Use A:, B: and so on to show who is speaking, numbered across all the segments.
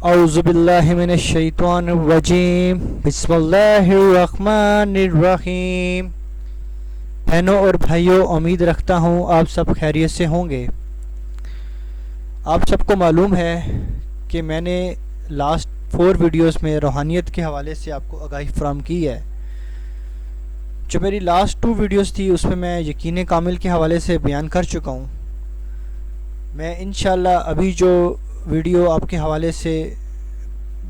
A: اعوذ باللہ من الشیطان الرجیم بسم اللہ الرحمن الرحیم۔ بہنوں اور بھائیوں، امید رکھتا ہوں آپ سب خیریت سے ہوں گے۔ آپ سب کو معلوم ہے کہ میں نے لاسٹ 4 ویڈیوز میں روحانیت کے حوالے سے آپ کو آگاہی فراہم کی ہے۔ جو میری لاسٹ 2 ویڈیوز تھی اس میں یقین کامل کے حوالے سے بیان کر چکا ہوں۔ میں انشاءاللہ ابھی جو ویڈیو آپ کے حوالے سے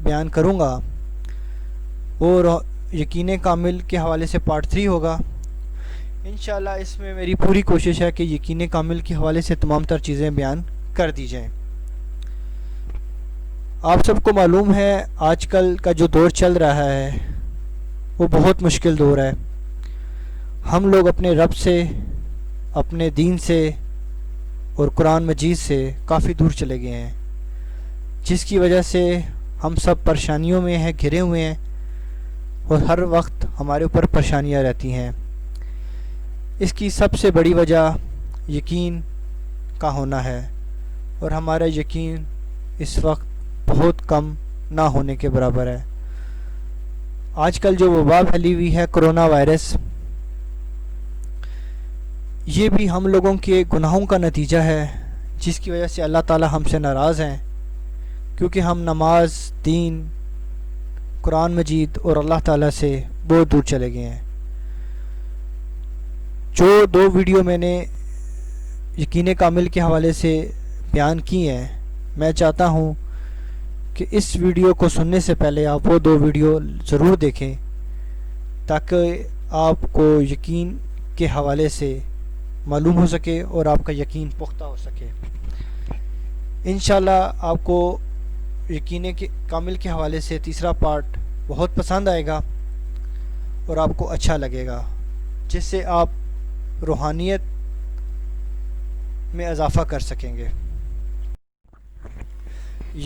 A: بیان کروں گا وہ یقین کامل کے حوالے سے پارٹ 3 ہوگا۔ انشاءاللہ اس میں میری پوری کوشش ہے کہ یقین کامل کے حوالے سے تمام تر چیزیں بیان کر دی جائیں۔ آپ سب کو معلوم ہے آج کل کا جو دور چل رہا ہے وہ بہت مشکل دور ہے۔ ہم لوگ اپنے رب سے، اپنے دین سے اور قرآن مجید سے کافی دور چلے گئے ہیں، جس کی وجہ سے ہم سب پریشانیوں میں ہیں، گھرے ہوئے ہیں اور ہر وقت ہمارے اوپر پریشانیاں رہتی ہیں۔ اس کی سب سے بڑی وجہ یقین کا ہونا ہے، اور ہمارا یقین اس وقت بہت کم نہ ہونے کے برابر ہے۔ آج کل جو وبا پھیلی ہوئی ہے کرونا وائرس، یہ بھی ہم لوگوں کے گناہوں کا نتیجہ ہے، جس کی وجہ سے اللہ تعالی ہم سے ناراض ہیں، کیونکہ ہم نماز، دین، قرآن مجید اور اللہ تعالی سے بہت دور چلے گئے ہیں۔ جو 2 ویڈیو میں نے یقین کامل کے حوالے سے بیان کی ہیں، میں چاہتا ہوں کہ اس ویڈیو کو سننے سے پہلے آپ وہ 2 ویڈیو ضرور دیکھیں، تاکہ آپ کو یقین کے حوالے سے معلوم ہو سکے اور آپ کا یقین پختہ ہو سکے۔ انشاءاللہ آپ کو یقین کامل کے حوالے سے تیسرا پارٹ بہت پسند آئے گا اور آپ کو اچھا لگے گا، جس سے آپ روحانیت میں اضافہ کر سکیں گے۔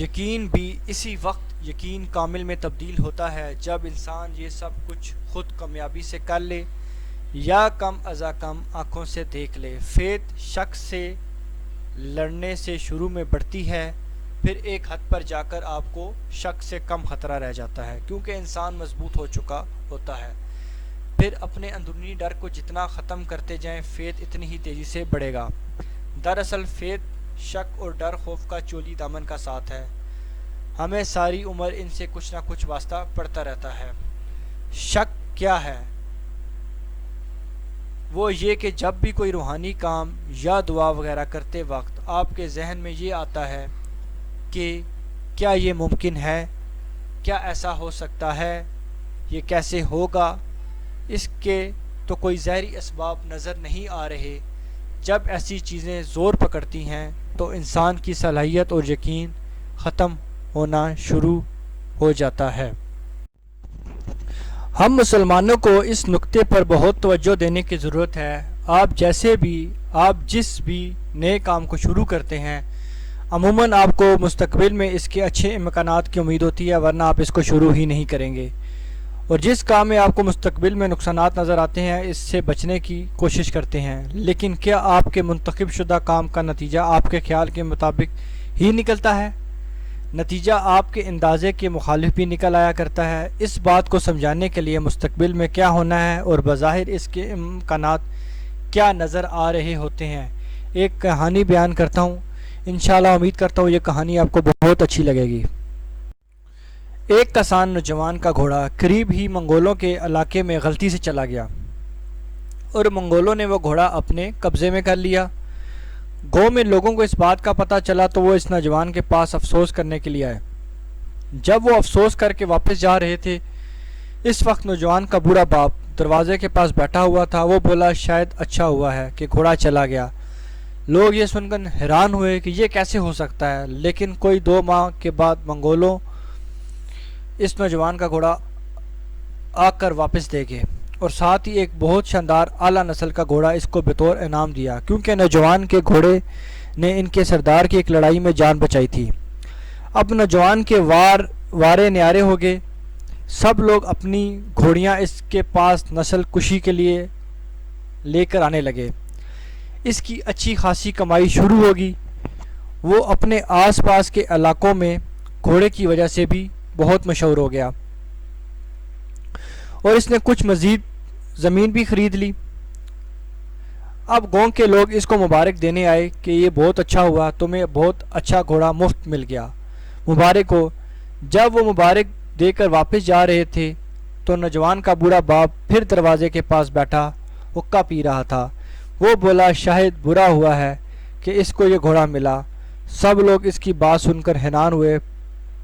A: یقین بھی اسی وقت یقین کامل میں تبدیل ہوتا ہے جب انسان یہ سب کچھ خود کامیابی سے کر لے یا کم از کم آنکھوں سے دیکھ لے۔ فیت شک سے لڑنے سے شروع میں بڑھتی ہے، پھر ایک حد پر جا کر آپ کو شک سے کم خطرہ رہ جاتا ہے، کیونکہ انسان مضبوط ہو چکا ہوتا ہے۔ پھر اپنے اندرونی ڈر کو جتنا ختم کرتے جائیں، فیت اتنی ہی تیزی سے بڑھے گا۔ دراصل فیت شک اور ڈر خوف کا چولی دامن کا ساتھ ہے، ہمیں ساری عمر ان سے کچھ نہ کچھ واسطہ پڑتا رہتا ہے۔ شک کیا ہے؟ وہ یہ کہ جب بھی کوئی روحانی کام یا دعا وغیرہ کرتے وقت آپ کے ذہن میں یہ آتا ہے کہ کیا یہ ممکن ہے، کیا ایسا ہو سکتا ہے، یہ کیسے ہوگا، اس کے تو کوئی ظاہری اسباب نظر نہیں آ رہے۔ جب ایسی چیزیں زور پکڑتی ہیں تو انسان کی صلاحیت اور یقین ختم ہونا شروع ہو جاتا ہے۔ ہم مسلمانوں کو اس نقطے پر بہت توجہ دینے کی ضرورت ہے۔ آپ جس بھی نئے کام کو شروع کرتے ہیں، عموماً آپ کو مستقبل میں اس کے اچھے امکانات کی امید ہوتی ہے، ورنہ آپ اس کو شروع ہی نہیں کریں گے۔ اور جس کام میں آپ کو مستقبل میں نقصانات نظر آتے ہیں، اس سے بچنے کی کوشش کرتے ہیں۔ لیکن کیا آپ کے منتخب شدہ کام کا نتیجہ آپ کے خیال کے مطابق ہی نکلتا ہے؟ نتیجہ آپ کے اندازے کے مخالف بھی نکل آیا کرتا ہے۔ اس بات کو سمجھانے کے لیے مستقبل میں کیا ہونا ہے اور بظاہر اس کے امکانات کیا نظر آ رہے ہوتے ہیں، ایک کہانی بیان کرتا ہوں۔ انشاءاللہ امید کرتا ہوں یہ کہانی آپ کو بہت اچھی لگے گی۔ ایک کسان نوجوان کا گھوڑا قریب ہی منگولوں کے علاقے میں غلطی سے چلا گیا اور منگولوں نے وہ گھوڑا اپنے قبضے میں کر لیا۔ گاؤں میں لوگوں کو اس بات کا پتہ چلا تو وہ اس نوجوان کے پاس افسوس کرنے کے لیے آئے۔ جب وہ افسوس کر کے واپس جا رہے تھے، اس وقت نوجوان کا بوڑھا باپ دروازے کے پاس بیٹھا ہوا تھا۔ وہ بولا، شاید اچھا ہوا ہے کہ گھوڑا چلا گیا۔ لوگ یہ سن کر حیران ہوئے کہ یہ کیسے ہو سکتا ہے، لیکن کوئی 2 ماہ کے بعد منگولوں اس نوجوان کا گھوڑا آ کر واپس دے گئے، اور ساتھ ہی ایک بہت شاندار اعلیٰ نسل کا گھوڑا اس کو بطور انعام دیا، کیونکہ نوجوان کے گھوڑے نے ان کے سردار کی ایک لڑائی میں جان بچائی تھی۔ اب نوجوان کے وارے نیارے ہو گئے، سب لوگ اپنی گھوڑیاں اس کے پاس نسل کشی کے لیے لے کر آنے لگے۔ اس کی اچھی خاصی کمائی شروع ہوگی۔ وہ اپنے آس پاس کے علاقوں میں گھوڑے کی وجہ سے بھی بہت مشہور ہو گیا، اور اس نے کچھ مزید زمین بھی خرید لی۔ اب گاؤں کے لوگ اس کو مبارک دینے آئے کہ یہ بہت اچھا ہوا، تمہیں بہت اچھا گھوڑا مفت مل گیا، مبارک ہو۔ جب وہ مبارک دے کر واپس جا رہے تھے تو نوجوان کا بوڑھا باپ پھر دروازے کے پاس بیٹھا حقہ پی رہا تھا۔ وہ بولا شاید برا ہوا ہے کہ اس کو یہ گھوڑا ملا۔ سب لوگ اس کی بات سن کر حیران ہوئے،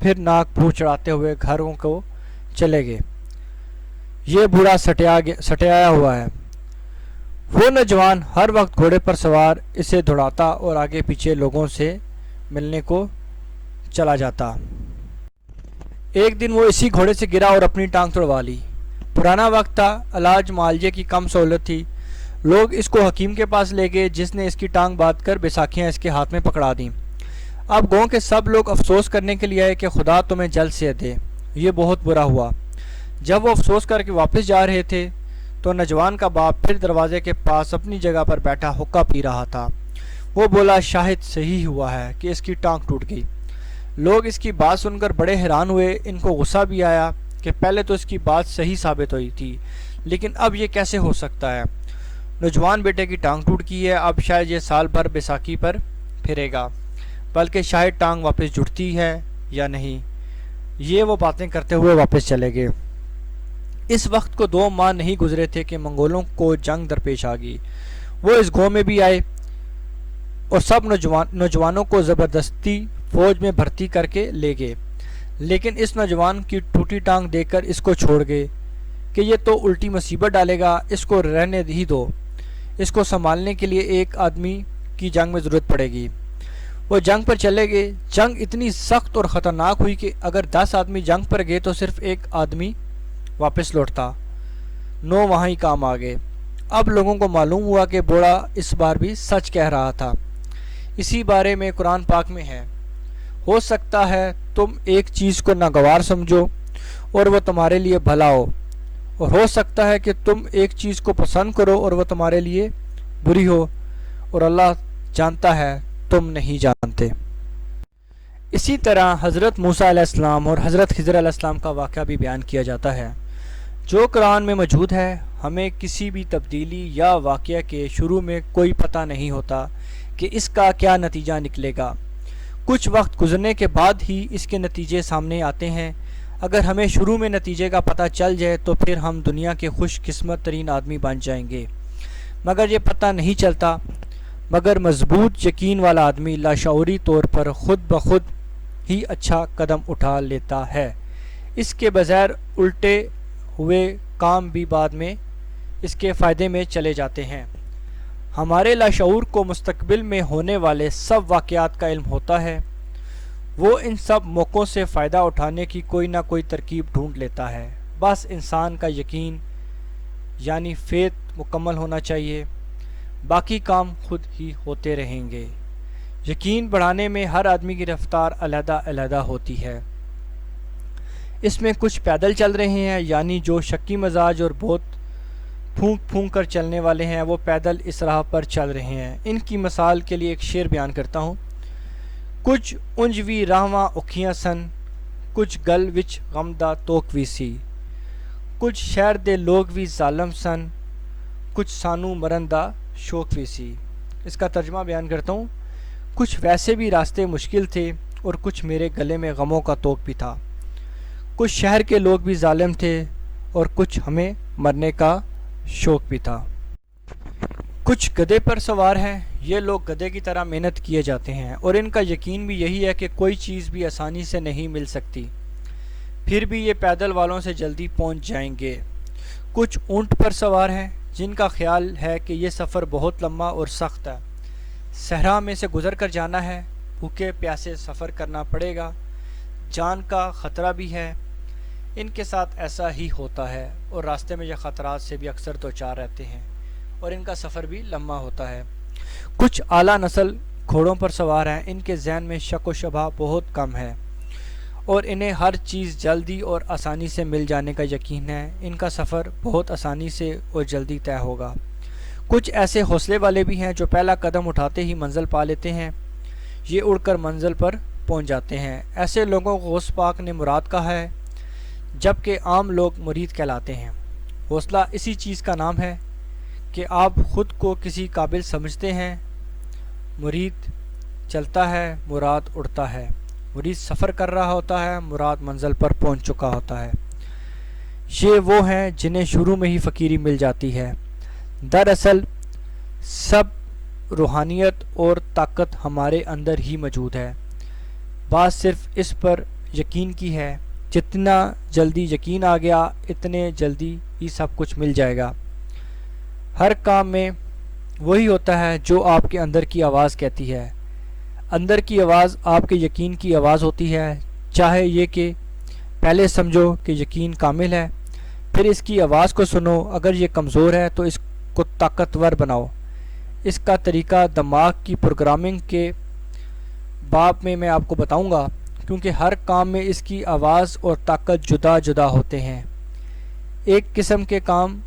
A: پھر ناک منہ چڑھاتے ہوئے گھروں کو چلے گئے۔ یہ بوڑھا سٹیایا ہوا ہے۔ وہ نوجوان ہر وقت گھوڑے پر سوار اسے دوڑاتا اور آگے پیچھے لوگوں سے ملنے کو چلا جاتا۔ ایک دن وہ اسی گھوڑے سے گرا اور اپنی ٹانگ توڑوا لی۔ پرانا وقت تھا، علاج معالجے کی کم سہولت تھی۔ لوگ اس کو حکیم کے پاس لے گئے جس نے اس کی ٹانگ باندھ کر بیساکھیاں اس کے ہاتھ میں پکڑا دیں۔ اب گاؤں کے سب لوگ افسوس کرنے کے لیے آئے کہ خدا تمہیں جلد صحت دے، یہ بہت برا ہوا۔ جب وہ افسوس کر کے واپس جا رہے تھے تو نوجوان کا باپ پھر دروازے کے پاس اپنی جگہ پر بیٹھا حقہ پی رہا تھا۔ وہ بولا شاید صحیح ہوا ہے کہ اس کی ٹانگ ٹوٹ گئی۔ لوگ اس کی بات سن کر بڑے حیران ہوئے، ان کو غصہ بھی آیا کہ پہلے تو اس کی بات صحیح ثابت ہوئی تھی، لیکن اب یہ کیسے ہو سکتا ہے؟ نوجوان بیٹے کی ٹانگ ٹوٹ گئی ہے، اب شاید یہ سال بھر بیساکھی پر پھرے گا، بلکہ شاید ٹانگ واپس جڑتی ہے یا نہیں۔ یہ وہ باتیں کرتے ہوئے واپس چلے گئے۔ اس وقت کو 2 ماہ نہیں گزرے تھے کہ منگولوں کو جنگ درپیش آ گئی۔ وہ اس گاؤں میں بھی آئے اور سب نوجوانوں کو زبردستی فوج میں بھرتی کر کے لے گئے، لیکن اس نوجوان کی ٹوٹی ٹانگ دیکھ کر اس کو چھوڑ گئے کہ یہ تو الٹی مصیبت ڈالے گا، اس کو رہنے ہی دو، اس کو سنبھالنے کے لیے ایک آدمی کی جنگ میں ضرورت پڑے گی۔ وہ جنگ پر چلے گئے۔ جنگ اتنی سخت اور خطرناک ہوئی کہ اگر 10 آدمی جنگ پر گئے تو صرف 1 آدمی واپس لوٹتا، 9 وہاں ہی کام آ گئے۔ اب لوگوں کو معلوم ہوا کہ بوڑھا اس بار بھی سچ کہہ رہا تھا۔ اسی بارے میں قرآن پاک میں ہے، ہو سکتا ہے تم ایک چیز کو ناگوار سمجھو اور وہ تمہارے لیے بھلا ہو سکتا ہے کہ تم ایک چیز کو پسند کرو اور وہ تمہارے لیے بری ہو، اور اللہ جانتا ہے تم نہیں جانتے۔ اسی طرح حضرت موسیٰ علیہ السلام اور حضرت خضر علیہ السلام کا واقعہ بھی بیان کیا جاتا ہے جو قرآن میں موجود ہے۔ ہمیں کسی بھی تبدیلی یا واقعہ کے شروع میں کوئی پتہ نہیں ہوتا کہ اس کا کیا نتیجہ نکلے گا۔ کچھ وقت گزرنے کے بعد ہی اس کے نتیجے سامنے آتے ہیں۔ اگر ہمیں شروع میں نتیجے کا پتہ چل جائے تو پھر ہم دنیا کے خوش قسمت ترین آدمی بن جائیں گے، مگر یہ پتہ نہیں چلتا۔ مگر مضبوط یقین والا آدمی لاشعوری طور پر خود بخود ہی اچھا قدم اٹھا لیتا ہے، اس کے بغیر الٹے ہوئے کام بھی بعد میں اس کے فائدے میں چلے جاتے ہیں۔ ہمارے لاشعور کو مستقبل میں ہونے والے سب واقعات کا علم ہوتا ہے۔ وہ ان سب موقعوں سے فائدہ اٹھانے کی کوئی نہ کوئی ترکیب ڈھونڈ لیتا ہے، بس انسان کا یقین یعنی فیتھ مکمل ہونا چاہیے، باقی کام خود ہی ہوتے رہیں گے۔ یقین بڑھانے میں ہر آدمی کی رفتار علیحدہ علیحدہ ہوتی ہے۔ اس میں کچھ پیدل چل رہے ہیں، یعنی جو شکی مزاج اور بہت پھونک پھونک کر چلنے والے ہیں وہ پیدل اس راہ پر چل رہے ہیں۔ ان کی مثال کے لیے ایک شعر بیان کرتا ہوں۔ کچھ انجوی راہواں اکھیاں سن، کچھ گل وچ غم دا توک وی سی، کچھ شہر دے لوگ بھی ظالم سن، کچھ سانو مرن دا شوق بھی سی۔ اس کا ترجمہ بیان کرتا ہوں۔ کچھ ویسے بھی راستے مشکل تھے اور کچھ میرے گلے میں غموں کا توق بھی تھا، کچھ شہر کے لوگ بھی ظالم تھے اور کچھ ہمیں مرنے کا شوق بھی تھا۔ کچھ گدھے پر سوار ہیں، یہ لوگ گدھے کی طرح محنت کیے جاتے ہیں اور ان کا یقین بھی یہی ہے کہ کوئی چیز بھی آسانی سے نہیں مل سکتی، پھر بھی یہ پیدل والوں سے جلدی پہنچ جائیں گے۔ کچھ اونٹ پر سوار ہیں جن کا خیال ہے کہ یہ سفر بہت لمبا اور سخت ہے، صحرا میں سے گزر کر جانا ہے، بھوکے پیاسے سفر کرنا پڑے گا، جان کا خطرہ بھی ہے۔ ان کے ساتھ ایسا ہی ہوتا ہے اور راستے میں یہ خطرات سے بھی اکثر دوچار رہتے ہیں اور ان کا سفر بھی لمبا ہوتا ہے۔ کچھ اعلیٰ نسل گھوڑوں پر سوار ہیں، ان کے ذہن میں شک و شبہ بہت کم ہے اور انہیں ہر چیز جلدی اور آسانی سے مل جانے کا یقین ہے، ان کا سفر بہت آسانی سے اور جلدی طے ہوگا۔ کچھ ایسے حوصلے والے بھی ہیں جو پہلا قدم اٹھاتے ہی منزل پا لیتے ہیں، یہ اڑ کر منزل پر پہنچ جاتے ہیں۔ ایسے لوگوں کو غوث پاک نے مراد کہا ہے، جبکہ عام لوگ مرید کہلاتے ہیں۔ حوصلہ اسی چیز کا نام ہے کہ آپ خود کو کسی قابل سمجھتے ہیں۔ مرید چلتا ہے، مراد اڑتا ہے۔ مرید سفر کر رہا ہوتا ہے، مراد منزل پر پہنچ چکا ہوتا ہے۔ یہ وہ ہیں جنہیں شروع میں ہی فقیری مل جاتی ہے۔ دراصل سب روحانیت اور طاقت ہمارے اندر ہی موجود ہے، بات صرف اس پر یقین کی ہے۔ جتنا جلدی یقین آ گیا اتنے جلدی ہی سب کچھ مل جائے گا۔ ہر کام میں وہی ہوتا ہے جو آپ کے اندر کی آواز کہتی ہے۔ اندر کی آواز آپ کے یقین کی آواز ہوتی ہے، چاہے یہ کہ پہلے سمجھو کہ یقین کامل ہے، پھر اس کی آواز کو سنو، اگر یہ کمزور ہے تو اس کو طاقتور بناؤ۔ اس کا طریقہ دماغ کی پروگرامنگ کے باب میں آپ کو بتاؤں گا، کیونکہ ہر کام میں اس کی آواز اور طاقت جدا جدا ہوتے ہیں۔ ایک قسم کے کام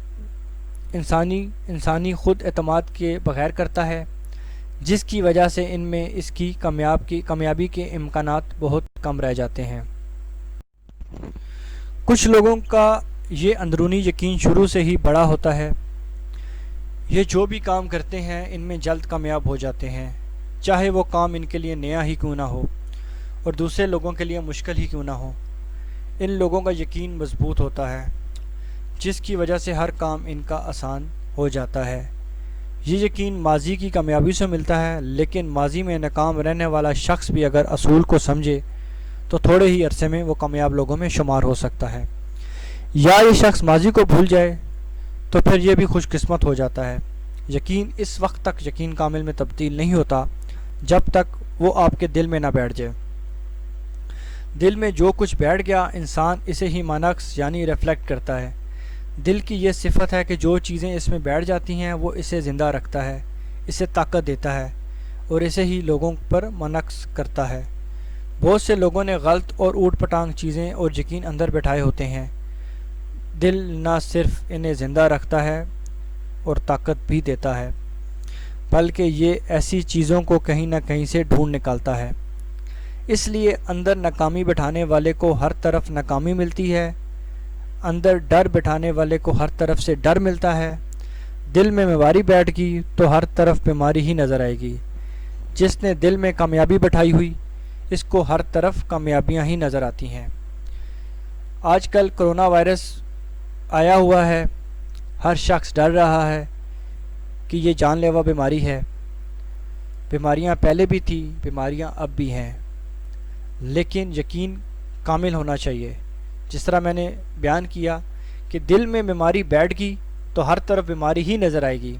A: انسانی خود اعتماد کے بغیر کرتا ہے، جس کی وجہ سے ان میں اس کی کامیابی کے امکانات بہت کم رہ جاتے ہیں۔ کچھ لوگوں کا یہ اندرونی یقین شروع سے ہی بڑا ہوتا ہے، یہ جو بھی کام کرتے ہیں ان میں جلد کامیاب ہو جاتے ہیں، چاہے وہ کام ان کے لیے نیا ہی کیوں نہ ہو اور دوسرے لوگوں کے لیے مشکل ہی کیوں نہ ہو۔ ان لوگوں کا یقین مضبوط ہوتا ہے، جس کی وجہ سے ہر کام ان کا آسان ہو جاتا ہے۔ یہ یقین ماضی کی کامیابی سے ملتا ہے، لیکن ماضی میں ناکام رہنے والا شخص بھی اگر اصول کو سمجھے تو تھوڑے ہی عرصے میں وہ کامیاب لوگوں میں شمار ہو سکتا ہے، یا یہ شخص ماضی کو بھول جائے تو پھر یہ بھی خوش قسمت ہو جاتا ہے۔ یقین اس وقت تک یقین کامل میں تبدیل نہیں ہوتا جب تک وہ آپ کے دل میں نہ بیٹھ جائے۔ دل میں جو کچھ بیٹھ گیا انسان اسے ہی مانکس یعنی ریفلیکٹ کرتا ہے۔ دل کی یہ صفت ہے کہ جو چیزیں اس میں بیٹھ جاتی ہیں وہ اسے زندہ رکھتا ہے، اسے طاقت دیتا ہے اور اسے ہی لوگوں پر منعکس کرتا ہے۔ بہت سے لوگوں نے غلط اور اوٹ پٹانگ چیزیں اور یقین اندر بٹھائے ہوتے ہیں۔ دل نہ صرف انہیں زندہ رکھتا ہے اور طاقت بھی دیتا ہے، بلکہ یہ ایسی چیزوں کو کہیں نہ کہیں سے ڈھونڈ نکالتا ہے۔ اس لیے اندر ناکامی بٹھانے والے کو ہر طرف ناکامی ملتی ہے، اندر ڈر بٹھانے والے کو ہر طرف سے ڈر ملتا ہے۔ دل میں بیماری بیٹھ گئی تو ہر طرف بیماری ہی نظر آئے گی۔ جس نے دل میں کامیابی بٹھائی ہوئی اس کو ہر طرف کامیابیاں ہی نظر آتی ہیں۔ آج کل کرونا وائرس آیا ہوا ہے، ہر شخص ڈر رہا ہے کہ یہ جان لیوا بیماری ہے۔ بیماریاں پہلے بھی تھی، بیماریاں اب بھی ہیں، لیکن یقین کامل ہونا چاہیے۔ جس طرح میں نے بیان کیا کہ دل میں بیماری بیٹھ گئی تو ہر طرف بیماری ہی نظر آئے گی۔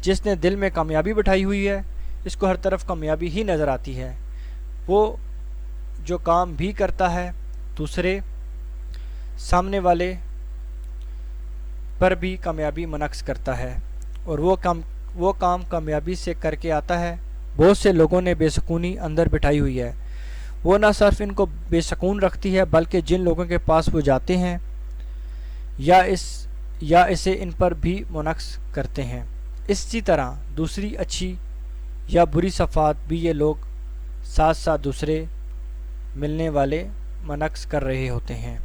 A: جس نے دل میں کامیابی بٹھائی ہوئی ہے اس کو ہر طرف کامیابی ہی نظر آتی ہے۔ وہ جو کام بھی کرتا ہے دوسرے سامنے والے پر بھی کامیابی منعکس کرتا ہے اور وہ کام کامیابی سے کر کے آتا ہے۔ بہت سے لوگوں نے بے سکونی اندر بٹھائی ہوئی ہے، وہ نہ صرف ان کو بے سکون رکھتی ہے بلکہ جن لوگوں کے پاس وہ جاتے ہیں یا اسے ان پر بھی منعکس کرتے ہیں۔ اسی طرح دوسری اچھی یا بری صفات بھی یہ لوگ ساتھ ساتھ دوسرے ملنے والے منعکس کر رہے ہوتے ہیں۔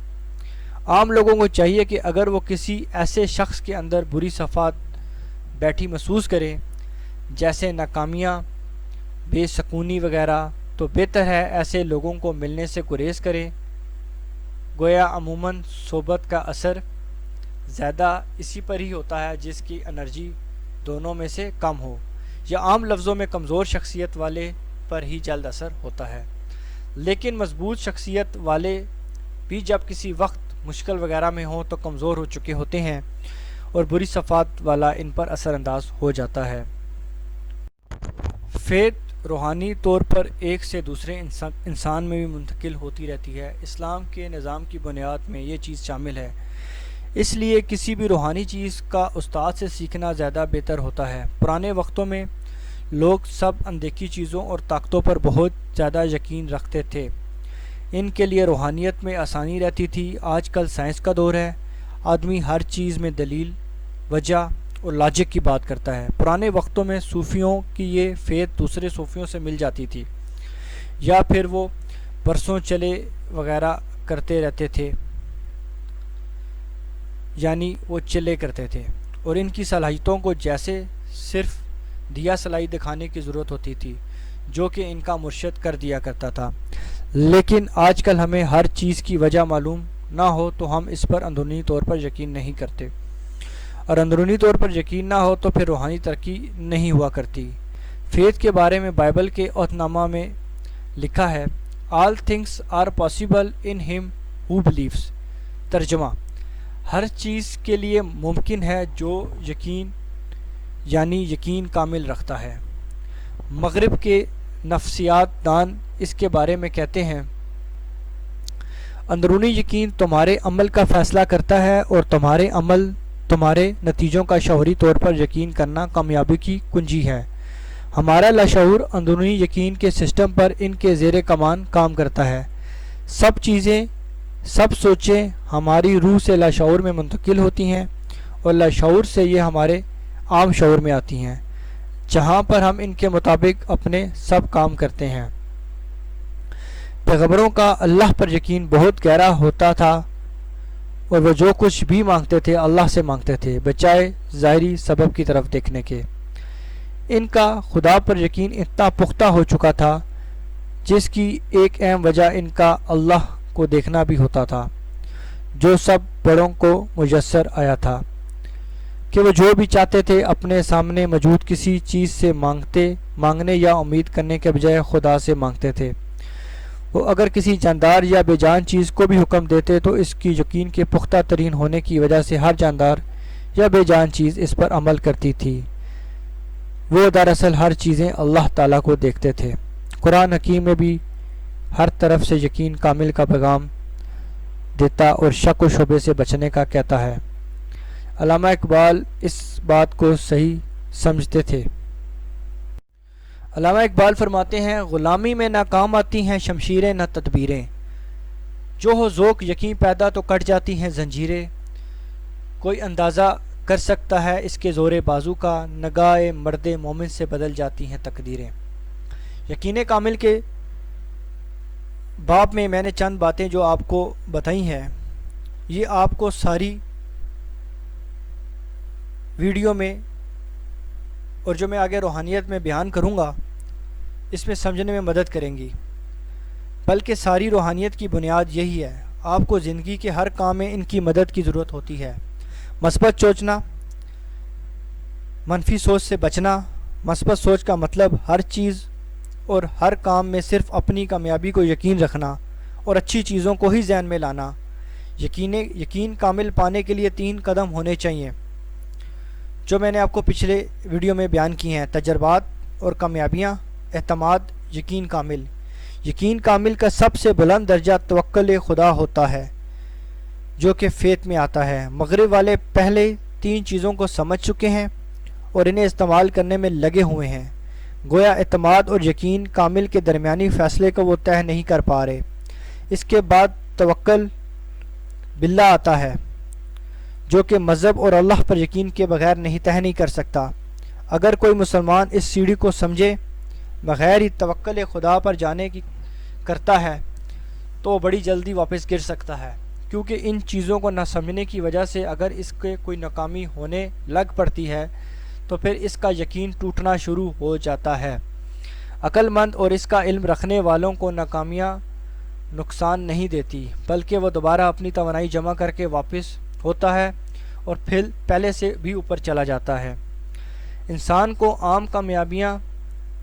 A: عام لوگوں کو چاہیے کہ اگر وہ کسی ایسے شخص کے اندر بری صفات بیٹھی محسوس کرے، جیسے ناکامیاں، بے سکونی وغیرہ، تو بہتر ہے ایسے لوگوں کو ملنے سے گریز کرے۔ گویا عموماً صحبت کا اثر زیادہ اسی پر ہی ہوتا ہے جس کی انرجی دونوں میں سے کم ہو، یا عام لفظوں میں کمزور شخصیت والے پر ہی جلد اثر ہوتا ہے۔ لیکن مضبوط شخصیت والے بھی جب کسی وقت مشکل وغیرہ میں ہوں تو کمزور ہو چکے ہوتے ہیں اور بری صفات والا ان پر اثر انداز ہو جاتا ہے۔ فیت روحانی طور پر ایک سے دوسرے انسان میں بھی منتقل ہوتی رہتی ہے۔ اسلام کے نظام کی بنیاد میں یہ چیز شامل ہے، اس لیے کسی بھی روحانی چیز کا استاد سے سیکھنا زیادہ بہتر ہوتا ہے۔ پرانے وقتوں میں لوگ سب اندیکھی چیزوں اور طاقتوں پر بہت زیادہ یقین رکھتے تھے، ان کے لیے روحانیت میں آسانی رہتی تھی۔ آج کل سائنس کا دور ہے، آدمی ہر چیز میں دلیل، وجہ اور لاجک کی بات کرتا ہے۔ پرانے وقتوں میں صوفیوں کی یہ فیت دوسرے صوفیوں سے مل جاتی تھی، یا پھر وہ برسوں چلے وغیرہ کرتے رہتے تھے، یعنی وہ چلے کرتے تھے، اور ان کی صلاحیتوں کو جیسے صرف دیا سلائی دکھانے کی ضرورت ہوتی تھی جو کہ ان کا مرشد کر دیا کرتا تھا۔ لیکن آج کل ہمیں ہر چیز کی وجہ معلوم نہ ہو تو ہم اس پر اندرونی طور پر یقین نہیں کرتے، اور اندرونی طور پر یقین نہ ہو تو پھر روحانی ترقی نہیں ہوا کرتی۔ فیتھ کے بارے میں بائبل کے عہد نامہ میں لکھا ہے all things are possible in him who believes. ترجمہ: ہر چیز کے لیے ممکن ہے جو یقین یعنی یقین کامل رکھتا ہے۔ مغرب کے نفسیات دان اس کے بارے میں کہتے ہیں اندرونی یقین تمہارے عمل کا فیصلہ کرتا ہے، اور تمہارے عمل تمہارے نتیجوں کا شعوری طور پر یقین کرنا کامیابی کی کنجی ہے۔ ہمارا لاشعور اندرونی یقین کے سسٹم پر ان کے زیر کمان کام کرتا ہے۔ سب چیزیں، سب سوچیں ہماری روح سے لاشعور میں منتقل ہوتی ہیں، اور لاشعور سے یہ ہمارے عام شعور میں آتی ہیں، جہاں پر ہم ان کے مطابق اپنے سب کام کرتے ہیں۔ پیغمبروں کا اللہ پر یقین بہت گہرا ہوتا تھا، اور وہ جو کچھ بھی مانگتے تھے اللہ سے مانگتے تھے بجائے ظاہری سبب کی طرف دیکھنے کے۔ ان کا خدا پر یقین اتنا پختہ ہو چکا تھا، جس کی ایک اہم وجہ ان کا اللہ کو دیکھنا بھی ہوتا تھا، جو سب بڑوں کو میسر آیا تھا کہ وہ جو بھی چاہتے تھے اپنے سامنے موجود کسی چیز سے مانگنے یا امید کرنے کے بجائے خدا سے مانگتے تھے۔ وہ اگر کسی جاندار یا بے جان چیز کو بھی حکم دیتے تو اس کی یقین کے پختہ ترین ہونے کی وجہ سے ہر جاندار یا بے جان چیز اس پر عمل کرتی تھی۔ وہ دراصل ہر چیزیں اللہ تعالیٰ کو دیکھتے تھے۔ قرآن حکیم میں بھی ہر طرف سے یقین کامل کا پیغام دیتا اور شک و شبے سے بچنے کا کہتا ہے۔ علامہ اقبال اس بات کو صحیح سمجھتے تھے۔ علامہ اقبال فرماتے ہیں غلامی میں نہ کام آتی ہیں شمشیریں نہ تدبیریں، جو ہو ذوق یقین پیدا تو کٹ جاتی ہیں زنجیریں، کوئی اندازہ کر سکتا ہے اس کے زور بازو کا، نگاہ مرد مومن سے بدل جاتی ہیں تقدیریں۔ یقین کامل کے باب میں نے چند باتیں جو آپ کو بتائی ہیں، یہ آپ کو ساری ویڈیو میں اور جو میں آگے روحانیت میں بیان کروں گا اس میں سمجھنے میں مدد کریں گی، بلکہ ساری روحانیت کی بنیاد یہی ہے۔ آپ کو زندگی کے ہر کام میں ان کی مدد کی ضرورت ہوتی ہے۔ مثبت سوچنا، منفی سوچ سے بچنا۔ مثبت سوچ کا مطلب ہر چیز اور ہر کام میں صرف اپنی کامیابی کو یقین رکھنا اور اچھی چیزوں کو ہی ذہن میں لانا۔ یقین کامل پانے کے لیے 3 قدم ہونے چاہیے جو میں نے آپ کو پچھلے ویڈیو میں بیان کی ہیں: تجربات اور کامیابیاں، اعتماد، یقین کامل۔ یقین کامل کا سب سے بلند درجہ توکل خدا ہوتا ہے جو کہ فیتھ میں آتا ہے۔ مغرب والے پہلے 3 چیزوں کو سمجھ چکے ہیں اور انہیں استعمال کرنے میں لگے ہوئے ہیں، گویا اعتماد اور یقین کامل کے درمیانی فیصلے کو وہ طے نہیں کر پا رہے۔ اس کے بعد توکل باللہ آتا ہے جو کہ مذہب اور اللہ پر یقین کے بغیر طے نہیں کر سکتا۔ اگر کوئی مسلمان اس سیڑھی کو سمجھے بغیر ہی توکل خدا پر جانے کی کرتا ہے تو وہ بڑی جلدی واپس گر سکتا ہے، کیونکہ ان چیزوں کو نہ سمجھنے کی وجہ سے اگر اس کے کوئی ناکامی ہونے لگ پڑتی ہے تو پھر اس کا یقین ٹوٹنا شروع ہو جاتا ہے۔ عقل مند اور اس کا علم رکھنے والوں کو ناکامیاں نقصان نہیں دیتی، بلکہ وہ دوبارہ اپنی توانائی جمع کر کے واپس ہوتا ہے اور پھر پہلے سے بھی اوپر چلا جاتا ہے۔ انسان کو عام کامیابیاں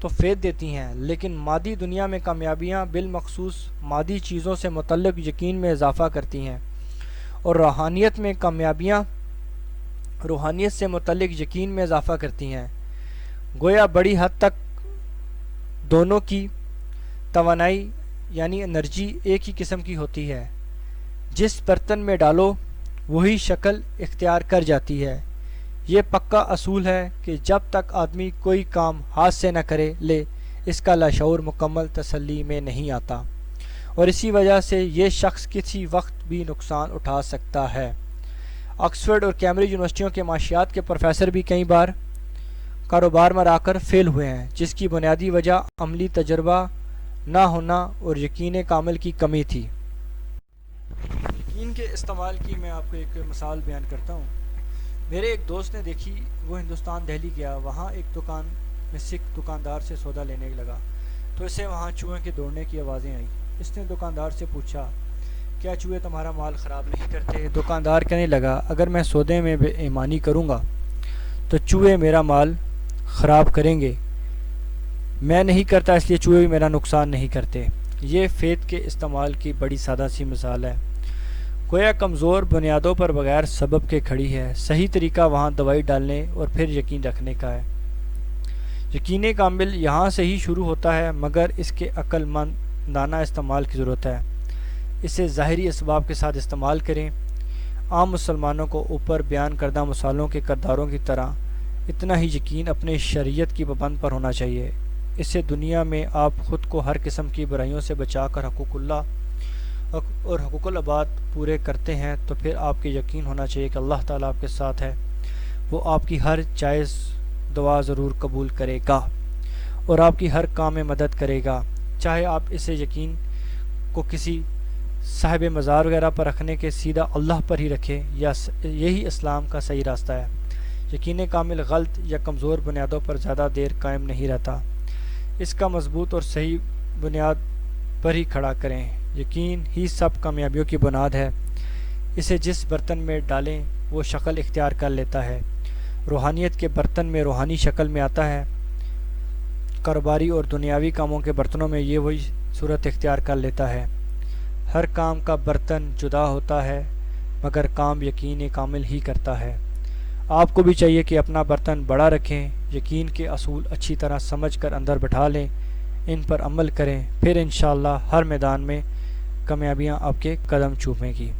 A: تو فیتھ دیتی ہیں، لیکن مادی دنیا میں کامیابیاں بالمخصوص مادی چیزوں سے متعلق یقین میں اضافہ کرتی ہیں، اور روحانیت میں کامیابیاں روحانیت سے متعلق یقین میں اضافہ کرتی ہیں۔ گویا بڑی حد تک دونوں کی توانائی یعنی انرجی ایک ہی قسم کی ہوتی ہے۔ جس برتن میں ڈالو وہی شکل اختیار کر جاتی ہے۔ یہ پکا اصول ہے کہ جب تک آدمی کوئی کام ہاتھ سے نہ کرے لے اس کا لاشعور مکمل تسلی میں نہیں آتا، اور اسی وجہ سے یہ شخص کسی وقت بھی نقصان اٹھا سکتا ہے۔ آکسفورڈ اور کیمبرج یونیورسٹیوں کے معاشیات کے پروفیسر بھی کئی بار کاروبار میں آ کر فیل ہوئے ہیں، جس کی بنیادی وجہ عملی تجربہ نہ ہونا اور یقین کامل کی کمی تھی۔ یقین کے استعمال کی میں آپ کو ایک مثال بیان کرتا ہوں۔ میرے ایک دوست نے دیکھی، وہ ہندوستان دہلی گیا، وہاں ایک دکان میں سکھ دکاندار سے سودا لینے لگا تو اسے وہاں چوہے کے دوڑنے کی آوازیں آئیں۔ اس نے دکاندار سے پوچھا، کیا چوہے تمہارا مال خراب نہیں کرتے؟ دکاندار کہنے لگا، اگر میں سودے میں بے ایمانی کروں گا تو چوہے میرا مال خراب کریں گے، میں نہیں کرتا اس لیے چوہے بھی میرا نقصان نہیں کرتے۔ یہ فیت کے استعمال کی بڑی سادہ سی مثال ہے، گویا کمزور بنیادوں پر بغیر سبب کے کھڑی ہے۔ صحیح طریقہ وہاں دوائی ڈالنے اور پھر یقین رکھنے کا ہے۔ یقین کامل یہاں سے ہی شروع ہوتا ہے، مگر اس کے عقل مندانہ استعمال کی ضرورت ہے۔ اسے ظاہری اسباب کے ساتھ استعمال کریں۔ عام مسلمانوں کو اوپر بیان کردہ مثالوں کے کرداروں کی طرح اتنا ہی یقین اپنے شریعت کی پابند پر ہونا چاہیے۔ اس سے دنیا میں آپ خود کو ہر قسم کی برائیوں سے بچا کر حقوق اللہ اور حقوق العباد پورے کرتے ہیں تو پھر آپ کے یقین ہونا چاہیے کہ اللہ تعالیٰ آپ کے ساتھ ہے، وہ آپ کی ہر جائز دعا ضرور قبول کرے گا اور آپ کی ہر کام میں مدد کرے گا، چاہے آپ اسے یقین کو کسی صاحب مزار وغیرہ پر رکھنے کے سیدھا اللہ پر ہی رکھیں، یا یہی اسلام کا صحیح راستہ ہے۔ یقین کامل غلط یا کمزور بنیادوں پر زیادہ دیر قائم نہیں رہتا، اس کا مضبوط اور صحیح بنیاد پر ہی کھڑا کریں۔ یقین ہی سب کامیابیوں کی بنیاد ہے، اسے جس برتن میں ڈالیں وہ شکل اختیار کر لیتا ہے۔ روحانیت کے برتن میں روحانی شکل میں آتا ہے، کاروباری اور دنیاوی کاموں کے برتنوں میں یہ وہی صورت اختیار کر لیتا ہے۔ ہر کام کا برتن جدا ہوتا ہے مگر کام یقین کامل ہی کرتا ہے۔ آپ کو بھی چاہیے کہ اپنا برتن بڑا رکھیں، یقین کے اصول اچھی طرح سمجھ کر اندر بٹھا لیں، ان پر عمل کریں، پھر انشاءاللہ ہر میدان میں کامیابیاں آپ کے قدم چومیں گی۔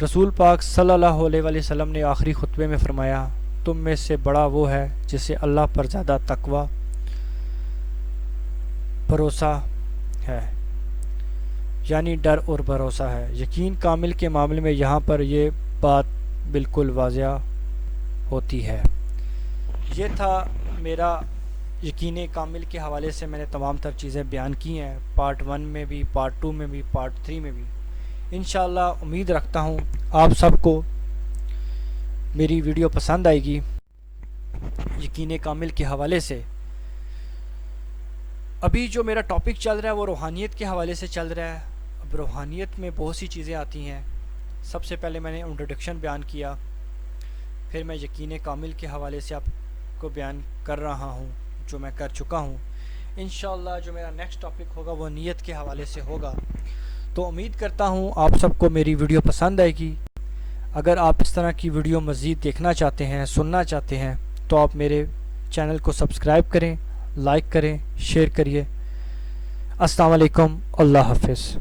A: رسول پاک صلی اللہ علیہ وآلہ وسلم نے آخری خطبے میں فرمایا، تم میں سے بڑا وہ ہے جسے اللہ پر زیادہ تقوی بھروسہ ہے، یعنی ڈر اور بھروسہ ہے۔ یقین کامل کے معاملے میں یہاں پر یہ بات بالکل واضح ہوتی ہے۔ یہ تھا میرا یقین کامل کے حوالے سے میں نے تمام تر چیزیں بیان کی ہیں، پارٹ 1 میں بھی، پارٹ 2 میں بھی، پارٹ 3 میں بھی۔ انشاءاللہ امید رکھتا ہوں آپ سب کو میری ویڈیو پسند آئے گی یقین کامل کے حوالے سے۔ ابھی جو میرا ٹاپک چل رہا ہے وہ روحانیت کے حوالے سے چل رہا ہے۔ اب روحانیت میں بہت سی چیزیں آتی ہیں۔ سب سے پہلے میں نے انٹروڈکشن بیان کیا، پھر میں یقین کامل کے حوالے سے آپ کو بیان کر رہا ہوں جو میں کر چکا ہوں۔ انشاءاللہ جو میرا نیکسٹ ٹاپک ہوگا وہ نیت کے حوالے سے ہوگا۔ تو امید کرتا ہوں آپ سب کو میری ویڈیو پسند آئے گی۔ اگر آپ اس طرح کی ویڈیو مزید دیکھنا چاہتے ہیں، سننا چاہتے ہیں تو آپ میرے چینل کو سبسکرائب کریں، لائک کریں، شیئر کریے۔ السلام علیکم، اللہ حافظ۔